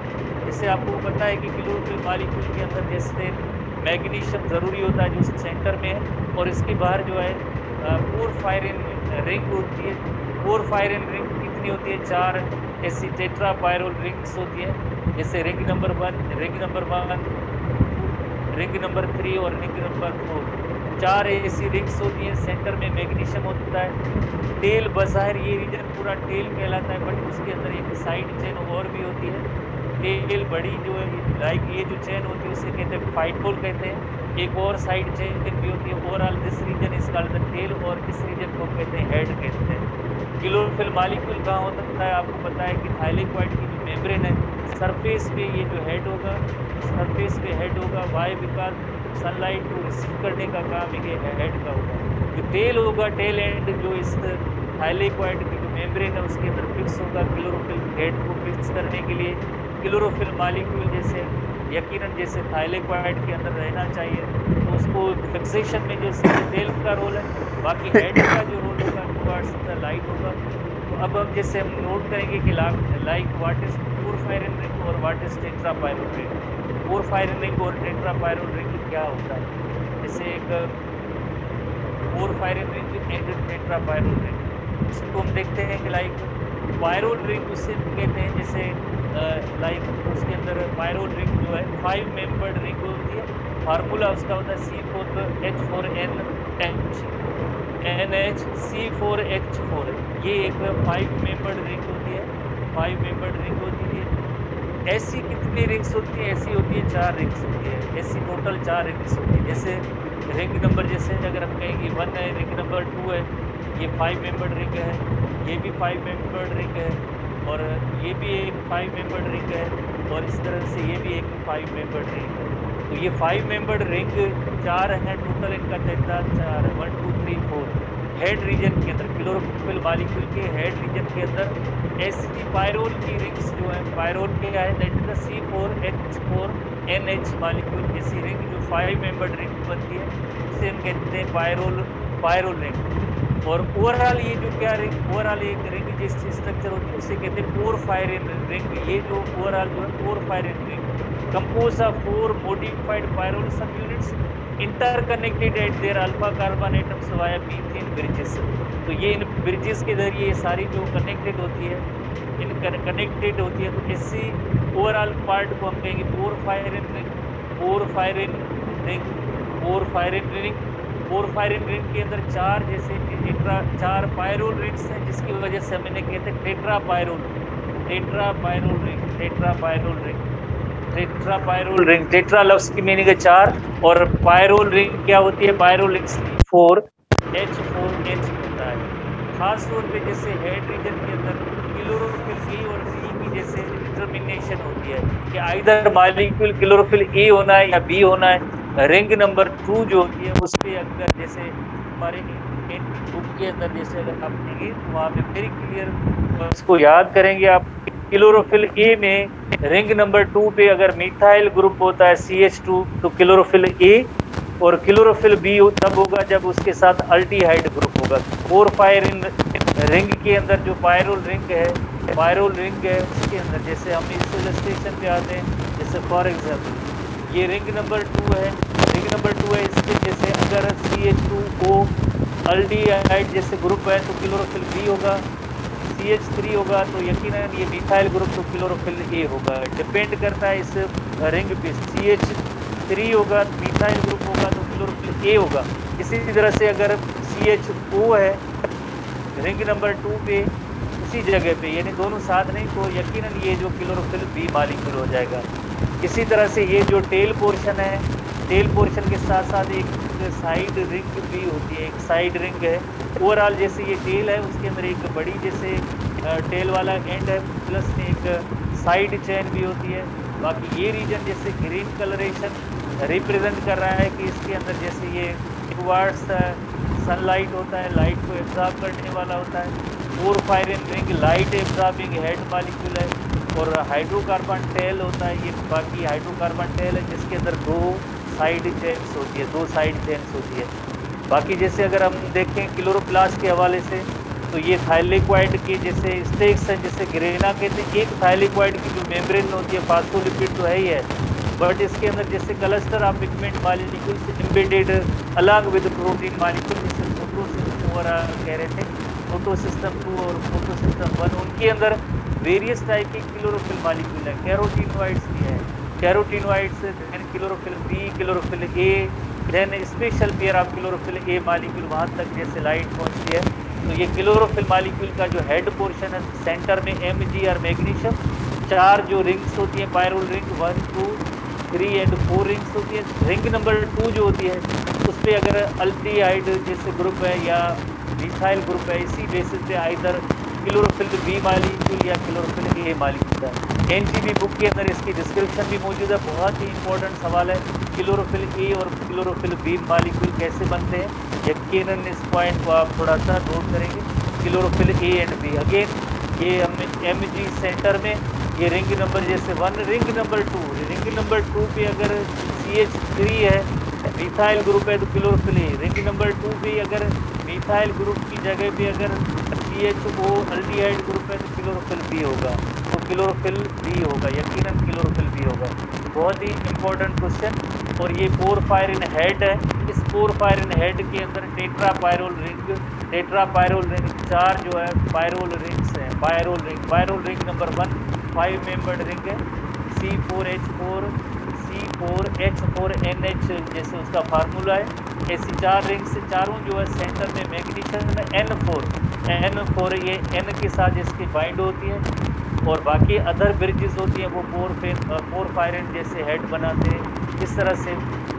जैसे आपको पता है कि क्लोरोफिल मॉलिक्यूल के अंदर जैसे मैग्नीशियम ज़रूरी होता है जो सेंटर में है, और इसके बाहर जो है पोरफायरिन रिंग होती है। पोरफायरिन रिंग कितनी होती है? 4 ऐसी टेट्रापायरोल रिंग्स होती है, जैसे रिंग नंबर 1, रिंग नंबर 3 और रिंग नंबर 4। 4 ऐसी रिंग्स होती हैं, सेंटर में मैग्नीशियम होता है। टेल बज़ाहिर ये रीजन पूरा टेल कहलाता है, बट उसके अंदर एक साइड चेन और भी होती है। टेल बड़ी जो है लाइक ये जो चेन होती है उसे कहते हैं फाइटोल कहते हैं। एक और साइड चेन भी होती है। Overall this region is called the tail, और इस रीजन को कहते हैं हेड कहते हैं। क्लोरोफिल मॉलिक्यूल कहाँ होता है? आपको पता है कि थाइलेकोइड की जो मेम्ब्रेन है सरफेस पे ये जो हेड होगा, सरफेस पे हेड होगा। वाई? बिकॉज सनलाइट को रिसीव करने का काम ये हेड का होगा। जो टेल होगा, टेल एंड जो इस थाइलेकोइड की जो मेम्ब्रेन है उसके अंदर फिक्स होगा क्लोरोफिल हेड को फिक्स करने के लिए। क्लोरोफिल मॉलिक्यूल जैसे यकीनन जैसे थाइलेकोइड के अंदर रहना चाहिए, तो उसको फिक्सेशन में जो टेल का रोल है, बाकी हेड का जो रोल होगा टुवर्ड्स द लाइट होगा। तो अब हम जैसे हम नोट करेंगे कि like what is porphyrin ring और what is tetrapyrrole ring. Porphyrin ring और टेट्रापायरोल रिंग क्या होता है? जैसे एक porphyrin ring and tetrapyrrole ring, इसको हम देखते हैं कि लाइक पायरोल रिंग उसे कहते हैं, जैसे लाइक उसके अंदर पायरोल रिंग जो है 5 मेंबर्ड रिंग होती है। फार्मूला उसका होता है C4H4NHC4H4। ये एक 5 मेंबर्ड रिंग होती है, 5 मेंबर्ड रिंग होती है। ऐसी कितनी रिंग्स होती है? ऐसी होती है 4 रिंग्स होती है, ऐसी टोटल 4 रिंग्स होती है। जैसे रिंग नंबर, जैसे अगर हम कहेंगे 1 है, रिंग नंबर 2 है, ये 5 मेंबर्ड रिंग है, ये भी 5 मेंबर्ड रिंग है, और ये भी एक 5 मेंबर्ड रिंग है, और इस तरह से ये भी एक 5 मेंबर्ड रिंग है। तो ये 5 मेंबर्ड रिंग 4 हैं टोटल, इनका तादाद 4 है, 1 2 3 4। हेड रीजन के अंदर, क्लोरोफिल मॉलिक्यूल के हेड रीजन के अंदर ऐसी पायरोल की रिंग्स जो है, पायरोल क्या है, that is the C4H4NH molecule. ऐसी रिंग जो 5 मेंबर्ड रिंग बनती है उसे हम कहते हैं पायरोल रिंग। और ओवरऑल ये जो क्या रिंग, ओवरऑल एक रिंग जैसी स्ट्रक्चर होती है उसे कहते हैं पोरफायरिन रिंग। ये जो ओवरऑल जो है porphyrin ring compose of 4 modified pyrrole subunits interconnected at their alpha carbon atoms via methane bridges. तो ये इन ब्रिजेस के जरिए ये सारी जो कनेक्टेड होती है, इन कनेक्टेड होती है। तो इसी ओवरऑल पार्ट को हम कहेंगे porphyrin ring. Porphyrin ring, porphyrin ring, porphyrin ring के अंदर 4 जैसे 4 पायरोल रिंग्स हैं, जिसकी वजह से हम इन्हें कहते हैं tetrapyrrole ring. Tetrapyrrole ring, tetrapyrrole ring, tetrapyrrole ring. Tetra लफ्ज की मीनिंग है 4, और पायरोल रिंग क्या होती है? पायरोल रिंग 4H4H होता है। खास तौर पे जैसे हेड रीजन के अंदर क्लोरोफिल ए और बी की जैसे डिटर्मिनेशन होती है कि आइदर मॉलिक्यूल क्लोरोफिल ए होना है या बी होना है। रिंग नंबर 2 जो होती है उस पर अगर जैसे हमारे बुक के अंदर जैसे अगर आप देंगे तो वहाँ पे वेरी क्लियर इसको याद करेंगे आप। क्लोरोफिल ए में रिंग नंबर 2 पे अगर मिथाइल ग्रुप होता है CH2 तो क्लोरोफिल ए, और क्लोरोफिल बी तब होगा जब उसके साथ अल्डिहाइड ग्रुप होगा। पोरफायरिन रिंग के अंदर जो पायरोल रिंग है उसके अंदर जैसे हम इस इलस्ट्रेशन पे आते हैं, जैसे फॉर एग्जांपल ये रिंग नंबर 2 है, रिंग नंबर 2 है, इसके जैसे अगर CH2O अल्डिहाइड जैसे ग्रुप है तो क्लोरोफिल बी होगा, CH3 होगा तो यकीनन ये मिथाइल ग्रुप तो क्लोरोफिल ए होगा। डिपेंड करता है इस रिंग पे, CH3 होगा मिथाइल ग्रुप होगा तो क्लोरोफिल ए होगा। इसी तरह से अगर CHO है रिंग नंबर 2 पे उसी जगह पे, यानी दोनों साथ नहीं, तो यकीनन ये जो क्लोरोफिल बी मॉलिक्यूल हो जाएगा। इसी तरह से ये जो टेल पोर्शन है, टेल पोर्शन के साथ साथ एक साइड रिंग भी होती है, एक साइड रिंग है। ओवरऑल जैसे ये टेल है उसके अंदर एक बड़ी जैसे टेल वाला एंड है, प्लस में एक साइड चेन भी होती है। बाकी ये रीजन जैसे ग्रीन कलरेशन रिप्रेजेंट कर रहा है कि इसके अंदर जैसे ये टुवर्ड्स सनलाइट होता है, लाइट को एब्जॉर्ब करने वाला होता है। Porphyrin ring light absorbing head molecule है, और हाइड्रोकार्बन टेल होता है ये, बाकी हाइड्रोकार्बन टेल है जिसके अंदर 2 साइड चेन्स होती है, 2 साइड चेन्स होती है। बाकी जैसे अगर हम देखें क्लोरोप्लास्ट के हवाले से तो ये थाइलेक्वाइड के जैसे स्टेक्स हैं, जैसे ग्रेना कहते हैं। एक थाइलेक्वाइड की जो मेम्ब्रेन होती है फास्फोलिपिड तो है ही है, बट इसके अंदर जैसे cluster of pigment molecules embedded along with protein molecule, जैसे फोटोसिस्टम वगैरह कह रहे थे, फोटोसिस्टम 2 और फोटोसिस्टम 1, उनके अंदर वेरियस टाइप की क्लोरोफिल मॉलिक्यूल है। कैरोटीनॉइड्स भी है, carotenoids, then chlorophyll B, chlorophyll A, then special pair of chlorophyll A molecule वहाँ तक जैसे लाइट पहुँचती है। तो ये क्लोरोफिल मॉलिक्यूल का जो हेड पोर्शन है, सेंटर में Mg और मैग्नीशियम, 4 जो रिंग्स होती हैं पायरोल रिंग 1 2 3 एंड 4 रिंग्स होती है। रिंग नंबर 2 जो होती है उस पर अगर अल्डिहाइड जैसे ग्रुप है या मिथाइल ग्रुप है, इसी बेसिस पे आइदर क्लोरोफिल बी मॉलिक्यूल या क्लोरोफिल ए मॉलिक्यूल है। NCB बुक के अंदर इसकी डिस्क्रिप्शन भी मौजूद है। बहुत ही इंपॉर्टेंट सवाल है, क्लोरोफिल ए और क्लोरोफिल बी मॉलिक्यूल कैसे बनते हैं। यकीनन इस पॉइंट को आप थोड़ा सा नोट करेंगे, chlorophyll A and B. Again ये हमने Mg सेंटर में ये रिंग नंबर जैसे 1, रिंग नंबर 2 पे अगर CH3 है मिथाइल ग्रुप है तो क्लोरोफिल ए। रिंग नंबर 2 पे अगर मिथाइल ग्रुप की जगह पे अगर CHO अल्डिहाइड ग्रुप है तो क्लोरोफिल बी होगा, तो क्लोरोफिल बी होगा, यकीनन क्लोरोफिल बी होगा। बहुत ही इंपॉर्टेंट क्वेश्चन। और ये पोरफायरिन हेड है, इस पोरफायरिन हेड के अंदर टेट्रापायरोल रिंग 4 जो है पायरोल रिंग्स हैं, बायरोल रिंग नंबर 1 5 मेंबर्ड रिंग है, C4H4 C4H4NH जैसे उसका फार्मूला है। ऐसी 4 रिंग से चारों जो है सेंटर में मैग्नीशियम N4 ये N के साथ इसकी बाइंड होती है, और बाकी अदर ब्रिजेस होती हैं वो पोरफायरिन जैसे हेड बनाते हैं। इस तरह से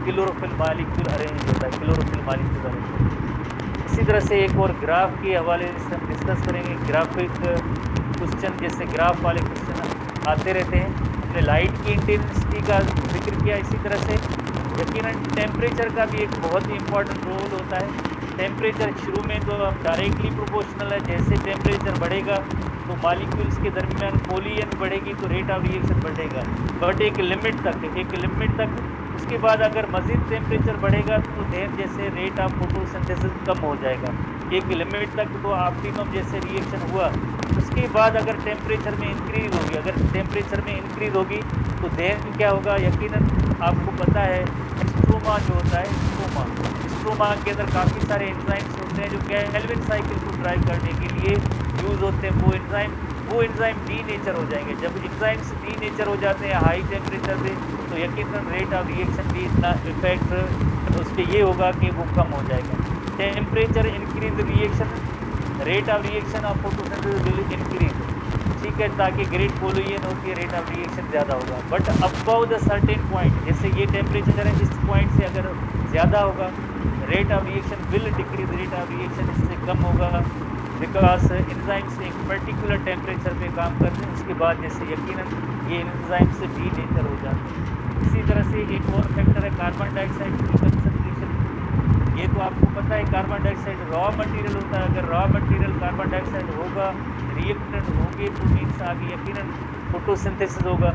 क्लोरोफिल मॉलिक्यूल अरेंज होता है, क्लोरोफिल मॉलिक्यूल अरेंज। इसी तरह से एक और ग्राफ के हवाले से हम डिस्कस करेंगे। ग्राफिक क्वेश्चन जैसे ग्राफ वाले क्वेश्चन आते रहते हैं। हमने लाइट की इंटेंसिटी का जिक्र किया। इसी तरह से यकीनन टेम्परेचर का भी एक बहुत ही इंपॉर्टेंट रोल होता है। टेम्परेचर शुरू में तो डायरेक्टली प्रोपोर्शनल है, जैसे टेम्परेचर बढ़ेगा तो मॉलिक्यूल्स के दरमियान कोलिजन बढ़ेगी तो रेट ऑफ रिएक्शन बढ़ेगा, बट एक लिमिट तक। उसके बाद अगर मज़ीद टेम्परेचर बढ़ेगा तो देन जैसे रेट ऑफ फोटोसिंथेसिस कम हो जाएगा एक लिमिट तक। तो ऑप्टिमम जैसे रिएक्शन हुआ, उसके बाद अगर टेम्परेचर में इंक्रीज होगी, तो देन क्या होगा, यकीनन आपको पता है स्ट्रोमा जो होता है, स्ट्रोमा के अंदर काफ़ी सारे एंजाइम्स होते हैं जो केल्विन साइकिल को ड्राइव करने के लिए यूज़ होते हैं। वो एंजाइम डीनेचर हो जाएंगे। जब एंजाइम्स डीनेचर हो जाते हैं हाई टेम्परेचर पे, तो यकीनन रेट ऑफ रिएक्शन भी इतना इफेक्ट उस पर ये होगा कि वो कम हो जाएगा। Temperature increase reaction, rate of reaction of photosynthesis will increase, ठीक है, ताकि ग्रेड कोलिजन होती है, रेट ऑफ रिएक्शन ज़्यादा होगा। But above the certain point, जैसे ये टेम्परेचर है, इस पॉइंट से अगर ज़्यादा होगा rate of reaction will decrease, rate of reaction इससे कम होगा, बिकॉज एंजाइम्स एक पर्टिकुलर टेम्परेचर पे काम करते हैं, उसके बाद जैसे यकीनन ये एंजाइम से डीनेचर हो जाते हैं। इसी तरह से एक और फैक्टर है कार्बन डाइऑक्साइड की कंसंट्रेशन। ये तो आपको पता है कार्बन डाइऑक्साइड रॉ मटेरियल होता है। अगर रॉ मटेरियल कार्बन डाइऑक्साइड होगा, रिएक्टेंट होंगे, तो मीन्स आगे यकीनन फोटोसिंथेसिस होगा।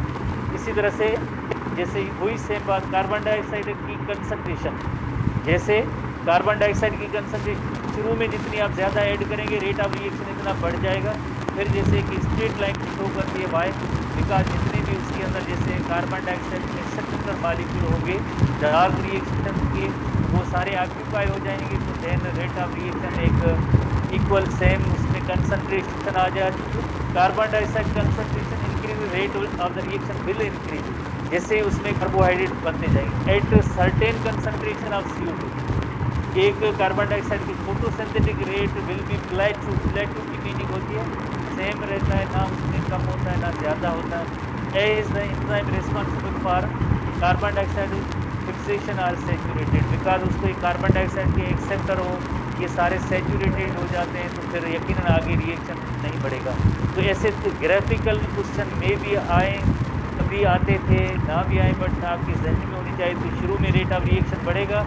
इसी तरह से जैसे वही सेम बात कार्बन डाइऑक्साइड की कंसंट्रेशन, जैसे कार्बन डाइऑक्साइड की कंसंट्रेशन शुरू में जितनी आप ज़्यादा ऐड करेंगे रेट ऑफ रिएक्शन इतना बढ़ जाएगा। फिर जैसे कि स्ट्रेट लाइन शो करती है वाई, बिकॉज जितने भी उसके अंदर जैसे कार्बन डाइऑक्साइड में सक्सेसर मॉलिक्यूल होंगे डार्क रिएक्शन के, वो सारे ऑक्यूपाई हो जाएंगे, तो देन रेट ऑफ रिएक्शन एक इक्वल सेम उसमें कंसंट्रेशन आ जाएगी। Carbon dioxide concentration increase, rate of the reaction will increase, जैसे उसमें कार्बोहाइड्रेट बनते जाएंगे at certain concentration of CO2। एक कार्बन डाइऑक्साइड की फोटोसिंथेटिक रेट विल बी प्लेटू की मीनिंग होती है सेम रहता है, ना उसमें कम होता है ना ज़्यादा होता है। A is the enzyme responsible for carbon dioxide fixation are saturated, because उसको एक कार्बन डाइऑक्साइड के एक्सेप्टर हो, ये सारे सेचुरेटेड हो जाते हैं, तो फिर यकीनन आगे रिएक्शन नहीं बढ़ेगा। तो ऐसे ग्राफिकल क्वेश्चन में भी आए, कभी आते थे ना भी आए, बट आपके जहन में होनी चाहिए। तो शुरू में रेट ऑफ रिएक्शन बढ़ेगा,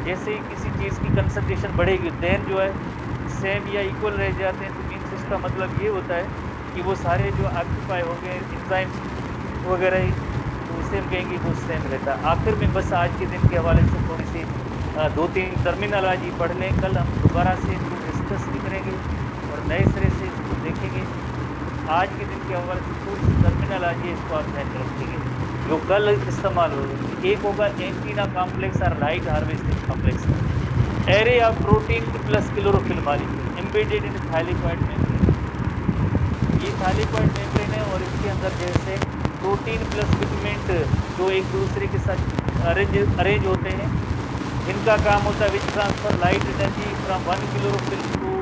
जैसे ही किसी चीज़ की कंसंट्रेशन बढ़ेगी देन जो है सेम या इक्वल रह जाते हैं, तो मीन्स उसका मतलब ये होता है कि वो सारे जो ऑक्यूपाई हो गए एंजाइम्स वगैरह, तो उसे हम कहेंगे वो सेम रहता है। आखिर में बस आज के दिन के हवाले से थोड़ी सी 2-3 टर्मिनोलॉजी पढ़ लें, कल हम दोबारा से इसको डिस्कस भी करेंगे और नए सिरे से इसको देखेंगे। आज के दिन के हवाले से थोड़ी सी टर्मिनोलॉजी इसको आप ध्यान रखेंगे जो कल इस्तेमाल होगी। एक होगा एंटीना कॉम्प्लेक्स और light harvesting complex, array of protein plus chlorophyll molecule embedded in thylakoid membrane. ये थाइलेकोइड मेम्ब्रेन है और इसके अंदर जैसे प्रोटीन प्लस पिगमेंट जो एक दूसरे के साथ अरेंज होते हैं, इनका काम होता है which transfer light energy from one chlorophyll to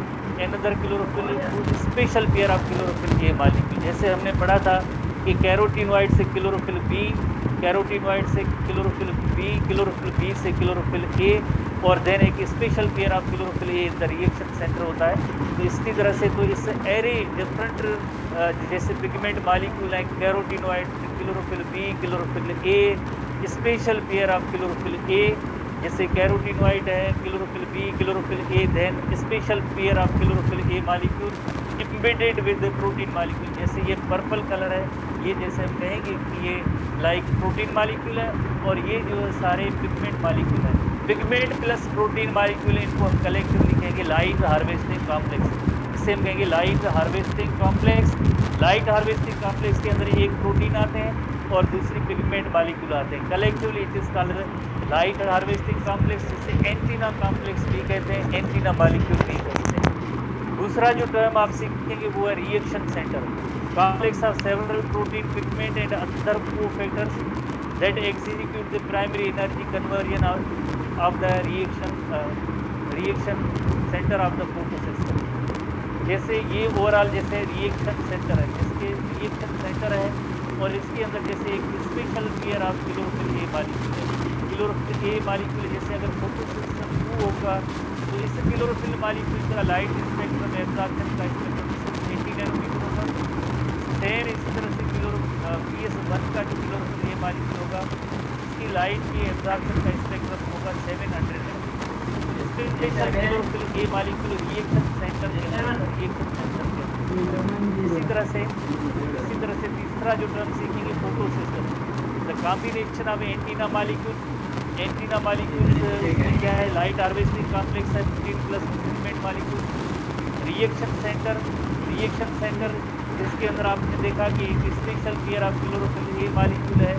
another chlorophyll to special pair of chlorophyll A molecule. जैसे हमने पढ़ा था कि कैरोटीनॉइड से क्लोरोफिल बी, कैरोटीनॉइड से क्लोरोफिल बी से क्लोरोफिल ए, और देन एक special pair of chlorophyll A the reaction centre होता है। तो इसी तरह से तो इस एरे डिफरेंट जैसे पिगमेंट मॉलिक्यूल हैं, carotenoid, chlorophyll B, chlorophyll A, special pair of chlorophyll A, जैसे कैरोटीनॉइड है, chlorophyll B, chlorophyll A, then special pair of chlorophyll A molecule embedded with protein molecule. जैसे ये पर्पल कलर है, ये जैसे हम कहेंगे कि ये लाइक प्रोटीन मॉलिक्यूल है, और ये जो सारे पिगमेंट मॉलिक्यूल हैं, पिगमेंट प्लस प्रोटीन मॉलिक्यूल, इनको हम कलेक्टिवली कहेंगे लाइट हार्वेस्टिंग कॉम्प्लेक्स। इससे हम कहेंगे light harvesting complex. Light harvesting complex के अंदर एक प्रोटीन आते हैं और दूसरी पिगमेंट मॉलिक्यूल आते हैं। Collectively it is called light harvesting complex, जिसे एंटीना कॉम्प्लेक्स भी कहते हैं, एंटीना मॉलिक्यूल भी कहते हैं। दूसरा जो टर्म आप सीखेंगे वो है reaction centre. Complex of several protein pigment and other cofactors that execute the primary energy conversion of the reaction centre of the photosystem. जैसे ये ओवरऑल जैसे रिएक्शन सेंटर है, जिसके रिएक्शन सेंटर है और इसके अंदर जैसे एक special pair of chlorophyll a molecule है। क्लोरोफिल ए मालिक्यूल जैसे अगर फोटोसिस्टम 2 होगा तो इस क्लोरोफिल मालिक्यूल का लाइट स्पेक्ट्रम एब्जॉर्प्शन का स्पेक्ट्रम 80 नैनोमीटर होगा। सेम इसी तरह से PS1 का जो क्लोरोफिल ए मालिक्यूल होगा उसकी लाइट की एब्जॉर्प्शन का स्पेक्ट्रम होगा 700 nanometre. Special chlorophyll a molecule reaction centre के अंदर इसी तरह से तीसरा जो टर्म सीखेंगे photosystem, the combination of antenna molecule. Antenna molecule क्या है? लाइट हार्वेस्टिंग कॉम्प्लेक्स है 15+ पिगमेंट मालिक्यूल। रिएक्शन सेंटर जिसके अंदर आपने देखा कि एक special pair of chlorophyll a molecule है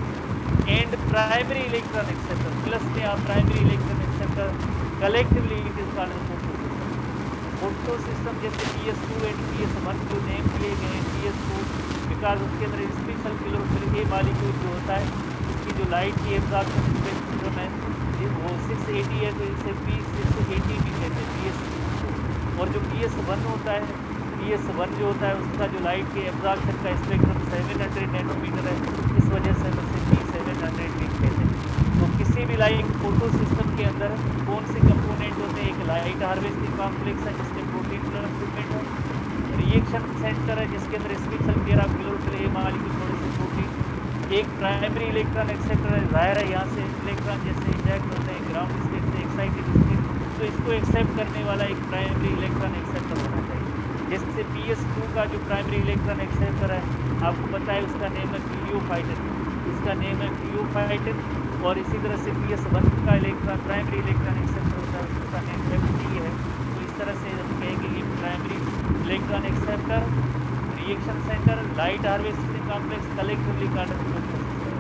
and primary electron acceptor, plus में आप primary electron acceptor collectively it is called photosystem. जैसे PS2 एंड PS1 जो नेम किए गए हैं, PS2 बिकॉज उसके अंदर स्पेशल क्लोरोफिल ए मालिक्यूल जो होता है उसकी जो लाइट की एब्जॉर्प्शन स्पेक्ट्रम है वो 680 है, तो इसे P680 भी कहते हैं PS2। और जो PS1 होता है, PS1 जो होता है उसका जो लाइट के एब्जॉर्प्शन का स्पेक्ट्रम 700 नैनोमीटर है, इस वजह से हम उसे P700 भी कहते हैं। तो किसी भी लाइट फोटो सिस्टम के अंदर कौन से कंपोनेंट होते हैं? एक लाइट हार्वेस्टिंग कॉम्प्लेक्स है जिसमें प्रोटीन पिगमेंट है, रिएक्शन सेंटर है जिसके अंदर special pair of chlorophyll a molecule थोड़े से प्रोटीन, एक प्राइमरी इलेक्ट्रॉन एक्सेप्टर है। जाहिर है यहाँ से इलेक्ट्रॉन जैसे इंजेक्ट होते हैं ग्राउंड स्टेट से एक्साइटेड स्टेट, तो इसको एक्सेप्ट करने वाला एक प्राइमरी इलेक्ट्रॉन एक्सेप्टर होना चाहिए। जैसे PS2 का जो प्राइमरी इलेक्ट्रॉन एक्सेप्टर है आपको पता है उसका नेम है क्लियोफाइटिन, इसका नेम है क्लियोफाइटिन। और इसी तरह से PS1 का इलेक्ट्रॉन प्राइमरी इलेक्ट्रॉन एक्सेप्टर होता है उसका नेम FT है। तो इस तरह से हम कहेंगे कि primary electron acceptor, reaction centre, light harvesting complex, collectively called photosystem.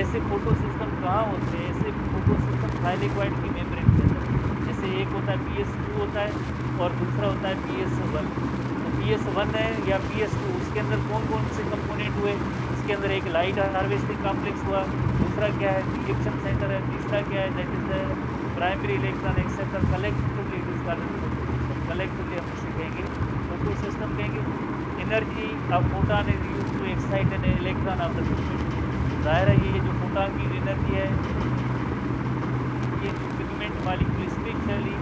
ऐसे फोटो सिस्टम कहाँ होते हैं? ऐसे फोटो सिस्टम थाइलेक्वाइड की मेम्ब्रेन के अंदर, जैसे एक होता है PS2 होता है और दूसरा होता है PS1। तो PS1 है या PS2, उसके अंदर कौन कौन से कंपोनेंट हुए? इसके अंदर एक लाइट हार्वेस्टिंग कॉम्प्लेक्स हुआ, दूसरा क्या है? रिएक्शन सेंटर है, तीसरा क्या है? That is the primary electron acceptor. Collectively it is called photosystem. Collectively हम इसे कहेंगे फोटो सिस्टम कहेंगे। Energy of photon is used to excite an electron of the pigment. जाहिर है ये जो फोटॉन की एनर्जी है, ये जो pigment molecule specially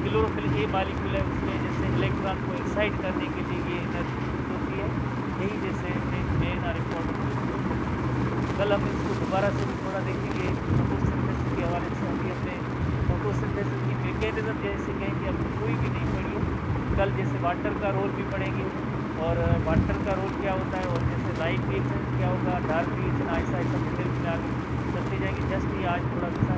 chlorophyll a molecule है उसमें जैसे इलेक्ट्रॉन को एक्साइट करने के लिए ये एनर्जी यूज होती है। यही जैसे मेन और इम्पोर्टेंट। कल हम इसको दोबारा से भी थोड़ा देखेंगे फोटोसिंथेसिस के हवाले से। अभी हमने फोटोसिंथेसिस की मैकेनिज्म जैसे कहेंगे अब कोई भी नहीं पढ़ी, कल जैसे वाटर का रोल भी पढ़ेंगे और वाटर का रोल क्या होता है और जैसे लाइट रिएक्शन क्या होगा, डार्क रिएक्शन, ऐसा डिटेल में आगे चलते जाएंगे। जस्ट ये आज थोड़ा सा